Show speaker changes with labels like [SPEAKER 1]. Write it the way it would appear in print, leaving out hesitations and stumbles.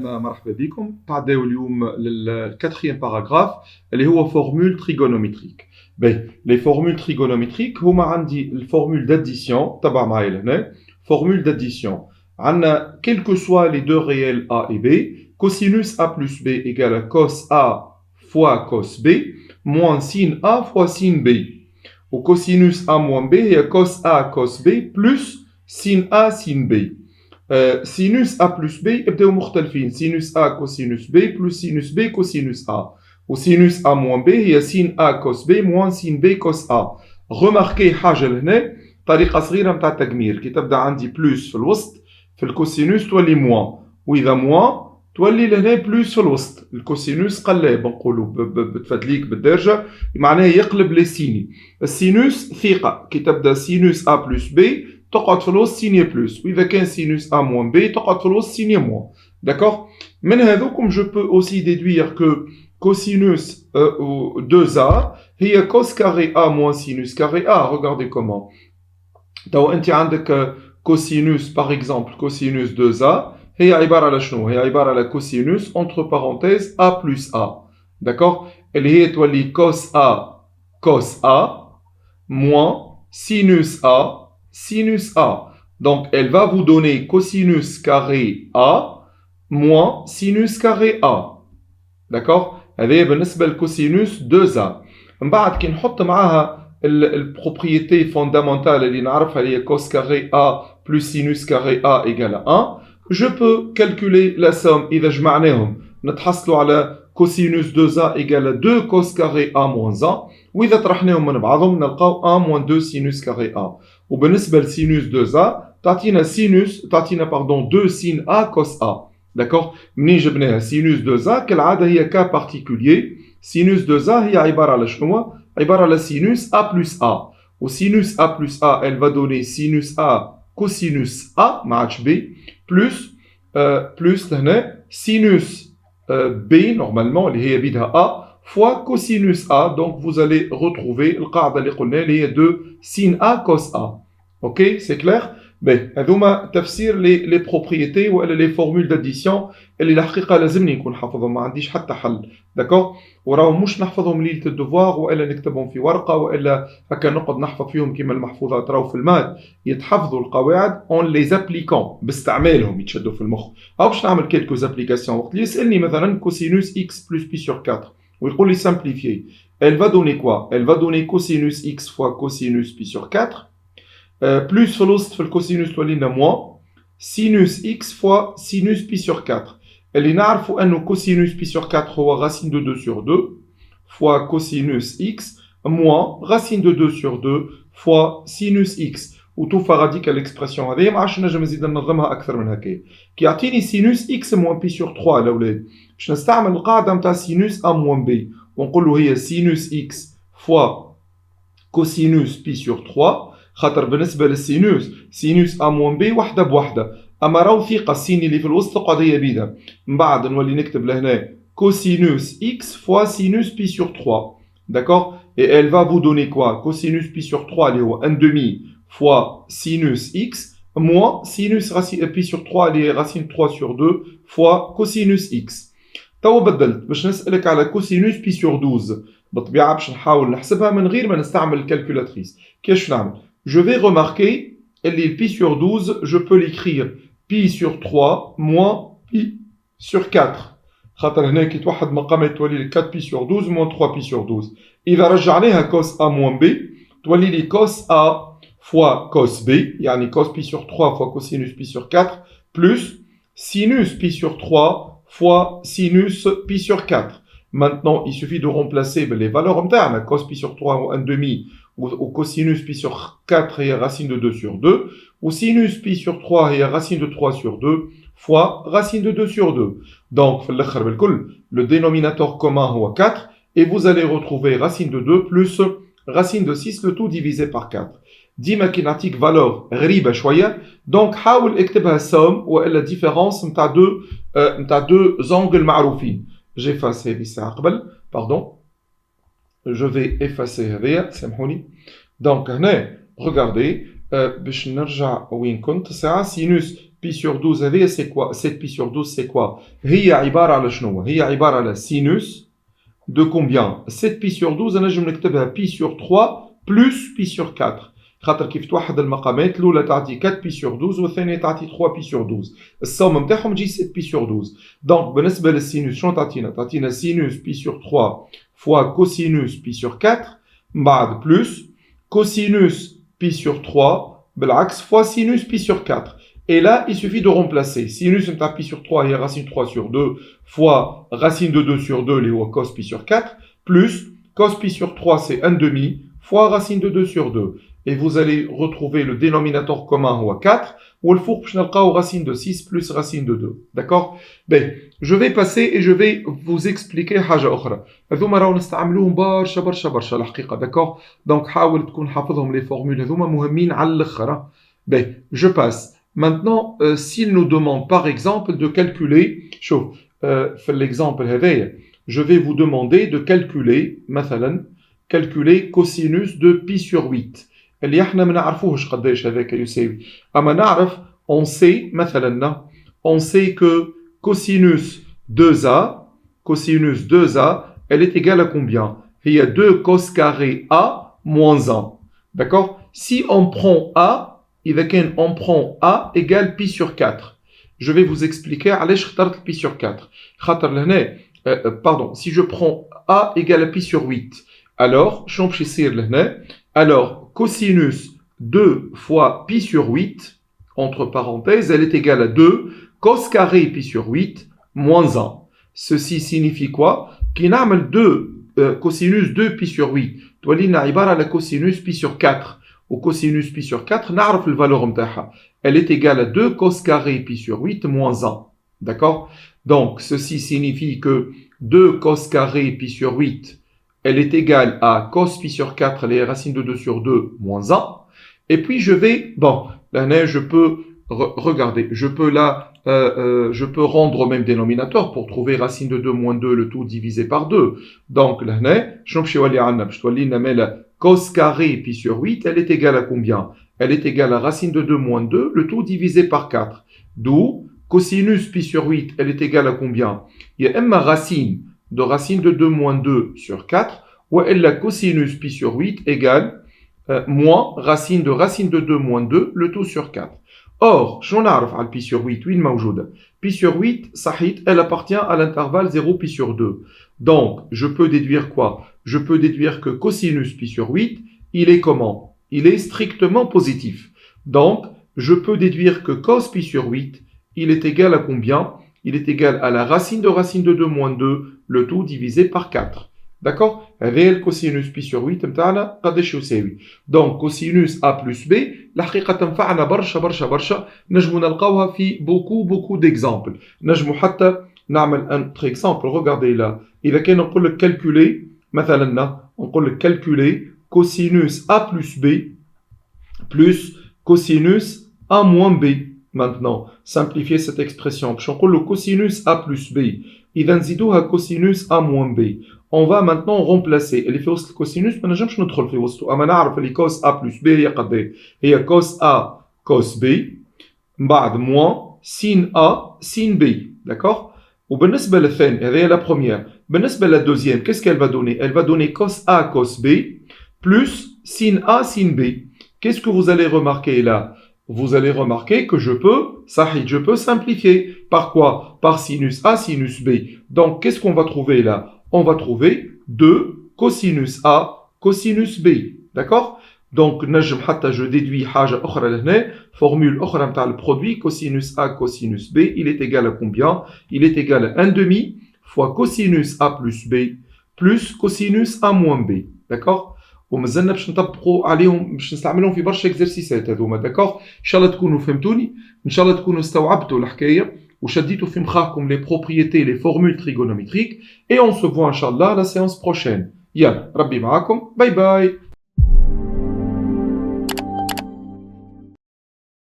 [SPEAKER 1] مرحبا بكم. تعداو اليوم للكاتريام باراغراف اللي هو فورمول تريغونومتريك. باهي لي فورمول تريغونومتريك هما عندي الفورمول داديسيون تبع معايا لهنا. فورمول داديسيون عندنا quel que soit les deux réels a et b, cosinus a plus b égale à cos a fois cos b moins sin a fois sin b. Ou cosinus a moins b هي cos a cos b plus sin a sin b. سينوس A plus B يبداو مختلفين. سينوس A كوسينوس B plus سينوس B كوسينوس A. وسينوس A moins B هي سين A كوس B moins سين B كوس A. غوماركي حاجة لهنا طريقة صغيرة متاع التقمير. كي تبدا عندي بلوس في الوسط في الكوسينوس تولي موان، وإذا موان تولي لهنا بلوس في الوسط. الكوسينوس قلاب نقولوا بتفدليك بالدرجة معناها يقلب لي سيني. السينوس ثقة كي تبدا سينوس A plus B تقعد في الوسط سيني بلس، واذا كان سينوس ا موان بي تقعد في الوسط سيني موان. داكوغ. من هذوكم جو بو اوسي ديدوير كو كوسينوس 2a هي كوس كاري ا موان سينوس كاري ا. ريغاردي كومون تو انت عندك كوسينوس باغ اكزومبل كوسينوس 2a هي عباره على شنو؟ هي عباره على كوسينوس انتر بارونتيز ا بلس ا. داكوغ. اللي هي تولي كوس ا موان سينوس ا sinus A. Donc, elle va vous donner cosinus carré A moins sinus carré A. D'accord? هذه بالنسبة للكوسينوس 2A. من بعد كي نحط معاها البروبريتي فوندامنتال اللي نعرفها اللي هي cos carré A plus sinus carré A égale à 1. Je peux calculer la somme. إذا جمعناهم نتحصلوا على cosinus 2A égale à 2 cos carré A moins 1. وإذا طرحناهم من بعضهم نلقاو 1 moins 2 sinus carré A. وبالنسبة لسينوس 2A تعطينا سينوس تعطينا باردون 2 سين A cos A. داكوغ. منين جبناها سينوس 2A كالعادة هي كا بارتيكولير. سينوس 2A هي عبارة على شنو؟ عبارة على سينوس A plus A. وسينوس A plus A elle va donner سينوس A cosinus A ما عادش B plus بلس لهنا سينوس B normalement اللي هي بيدها A fois cosinus A. Donc vous allez retrouver القاعدة اللي قلنا اللي هي 2 sin A cos A. Ok, c'est clair? باهي هذوما تفسير لي بروبريتي ولا لي فورمول داديسيون اللي الحقيقة لازمني نكون حافظهم، ما عنديش حتى حل. داكوغ. وراهم مش نحفظهم ليلة الدوفوار والا نكتبهم في ورقة والا هكا نقعد نحفظ فيهم كيما المحفوظات. راهو في المات يتحفظوا القواعد اون لي زابليكون باستعمالهم يتشدوا في المخ. هاو باش نعمل كيلكو زابليكاسيون. وقت اللي يسألني مثلا كوسينوس x plus pi sur 4 ويقول لي simplifier, elle va donner quoi? Elle va donner cosinus x fois cosinus pi sur 4 plus في الوسط في الكوسينوس تولي لنا موان سينوس x fois sinus pi sur 4. اللي نعرفوا انه كوسينوس pi sur 4 هو racine de 2 sur 2 fois cosinus x moins racine de 2 sur 2 fois sinus x. وتوفى غاديك الاكسبرسيون هذه ما عادش نجم نزيد ننظمها اكثر من هكا. كي يعطيني سينوس x moins pi sur 3 الاولاد باش نستعمل القاعده نتاع سينوس a moins b ونقول له هي سينوس x fois cosinus pi sur 3. خاطر بالنسبه للسينوس سينوس a moins b وحده بوحده، اما راهو ثقه السين اللي في الوسط تقعد هي بيدها. من بعد نولي نكتب لهنا cosinus x fois sinus pi sur 3. D'accord? Et elle va vous donner quoi? Cosinus pi sur 3 اللي هو 1 demi fois sinus x moins sinus pi sur 3 اللي هي racine 3 sur 2 fois cosinus x. توا بدلت باش نسألك على كوسينوس بي سور 12 بالطبيعة باش نحاول نحسبها من غير ما نستعمل الكالكولاتريس. كيفاش نعمل؟ Je vais remarquer اللي pi sur 12 je peux l'écrire pi sur 3 moins pi sur 4. خاطر هنا كي توحد مقامات تولي لي 4 pi sur 12 moins 3 pi sur 12. إذا رجعناها cos a moins b تولي لي cos a fois cos b يعني cos pi sur 3 fois cosinus pi sur 4 plus sinus pi sur 3 fois sinus pi sur 4. Maintenant, il suffit de remplacer les valeurs internes. Cos pi sur 3 ou 1 demi, ou cosinus pi sur 4 et racine de 2 sur 2, ou sinus pi sur 3 et racine de 3 sur 2, fois racine de 2 sur 2. Donc, le dénominateur commun est 4, et vous allez retrouver racine de 2 plus racine de 6, le tout divisé par 4. ديما كي نعطيك فالور غريبه شويه دونك حاول اكتبها سوم والا ديفيرونس نتاع دو زونغل معروفين. جيفاس هذه الساعه قبل باردون جو في افاسي هذيا سامحوني. دونك هنا ريغاردي باش نرجع وين كنت ساعه سينوس pi sur 12 هذه c'est quoi 7 pi sur 12 c'est quoi هي عبارة على شنو هي عبارة على sinus de combien 7 pi sur 12 أنا نجم نكتبها pi sur 3 plus pi sur 4 خاطر كيف توحد المقامات الأولى تعطي 4 pi sur 12 والثانية تعطي 3 pi sur 12 السوم نتاعهم تجي 7 pi sur 12 دونك بالنسبة للسينوس شنو تعطينا sinus pi sur 3 fois cosinus pi sur 4 من بعد plus cosinus pi sur 3 بالعكس fois sinus pi sur 4 et là il suffit de remplacer sinus نتاع pi sur 3 هي racine 3 sur 2 fois racine de 2 sur 2 اللي هو cos pi sur 4 plus cos pi sur 3 c'est 1 demi fois racine de 2 sur 2 et vous allez retrouver le dénominateur commun هو 4 والفوق باش نلقاو racine de 6 plus racine de 2 d'accord ben je vais passer et je vais vous expliquer حاجه اخرى هذوما راهو نستعملوهم برشا الحقيقه d'accord donc حاول تكون حافظهم les formules هذوما مهمين على الاخر ben je passe maintenant s'il nous demande par exemple de calculer شوف في l'exemple هذايا je vais vous demander de calculer مثلا calculer cosinus de pi sur 8 اللي احنا ما نعرفوهش قداش هذاك يساوي اما نعرف on sait مثلا on sait que cosinus 2a elle est égale à combien هي 2 cos carré a moins 1 d'accord si on prend a اذا كان on prend a égale pi sur 4 je vais vous expliquer علاش اخترت pi sur 4 خاطر لهنا pardon si je prends a égale à pi sur 8 alors شنو باش يصير لهنا alors cosinus 2 fois pi sur 8, entre parenthèses, elle est égale à 2 cos carré pi sur 8 moins 1. Ceci signifie quoi Qu'il a 2 cosinus 2 pi sur 8. تولينا عبارة على cosinus pi sur 4. Au cosinus pi sur 4, نعرف الvaleur متاعها. Elle est égale à 2 cos carré pi sur 8 moins 1. D'accord Donc, ceci signifie que 2 cos carré pi sur 8 elle est égale à cos pi sur 4, les racines de 2 sur 2, moins 1. Et puis je vais, bon, là, je peux, regardez, je peux là, je peux rendre au même dénominateur pour trouver racine de 2 moins 2, le tout divisé par 2. Donc là, je vais cos carré pi sur 8, elle est égale à combien Elle est égale à racine de 2 moins 2, le tout divisé par 4. D'où, cosinus pi sur 8, elle est égale à combien Il y a ma racine de racine de 2 moins 2 sur 4, ou la cosinus pi sur 8 égale moins racine de 2 moins 2, le tout sur 4. Or, j'en نعرف على pi sur 8, وين موجودة pi sur 8, صحيت, elle appartient à l'intervalle 0 pi sur 2. Donc, je peux déduire quoi Je peux déduire que cosinus pi sur 8, il est comment Il est strictement positif. Donc, je peux déduire que cos pi sur 8, il est égal à combien Il est égal à la racine de 2 moins 2, le tout divisé par 4. D'accord Réel cosinus pi sur 8 متاعنا قداش يساوي donc cosinus a plus b الحقيقة تنفعنا برشا نجمو نلقاوها في beaucoup d'exemples نجمو حتى نعمل un autre exemple regardez là إذا كان نقول لك calculer مثلا نقول لك calculer cosinus a plus b plus cosinus a moins b maintenant simplifier cette expression باش نقول له cosinus a plus b إذا نزيدوها cosinus a moins b on va maintenant remplacer اللي في وسط الكوسينوس ما نجمش ندخل في وسطه اما نعرف اللي cos a plus b هي قد ايه هي cos a cos b من بعد moins sin a sin b d'accord وبالنسبه للثاني هذه la première بالنسبه للدوزيام qu'est-ce qu'elle va donner elle va donner cos a cos b plus sin a sin b qu'est-ce que vous allez remarquer là vous allez remarquer que je peux simplifier par quoi par sinus a sinus b donc qu'est-ce qu'on va trouver là on va trouver 2 cosinus A, cosinus B. D'accord Donc, je déduis formule le produit cosinus A, cosinus B, il est égal à combien Il est égal à 1 demi fois cosinus A plus B plus cosinus A moins B. D'accord ومازلنا باش نطبقوا عليهم باش نستعملهم في برشا اكزرسيسات هذوما داكوغ ان شاء الله تكونوا فهمتوني ان شاء الله تكونوا استوعبتوا الحكايه وشديتوا في مخاخكم les propriétés les formules trigonométriques et on se voit inchallah la séance prochaine يلا ربي معاكم باي باي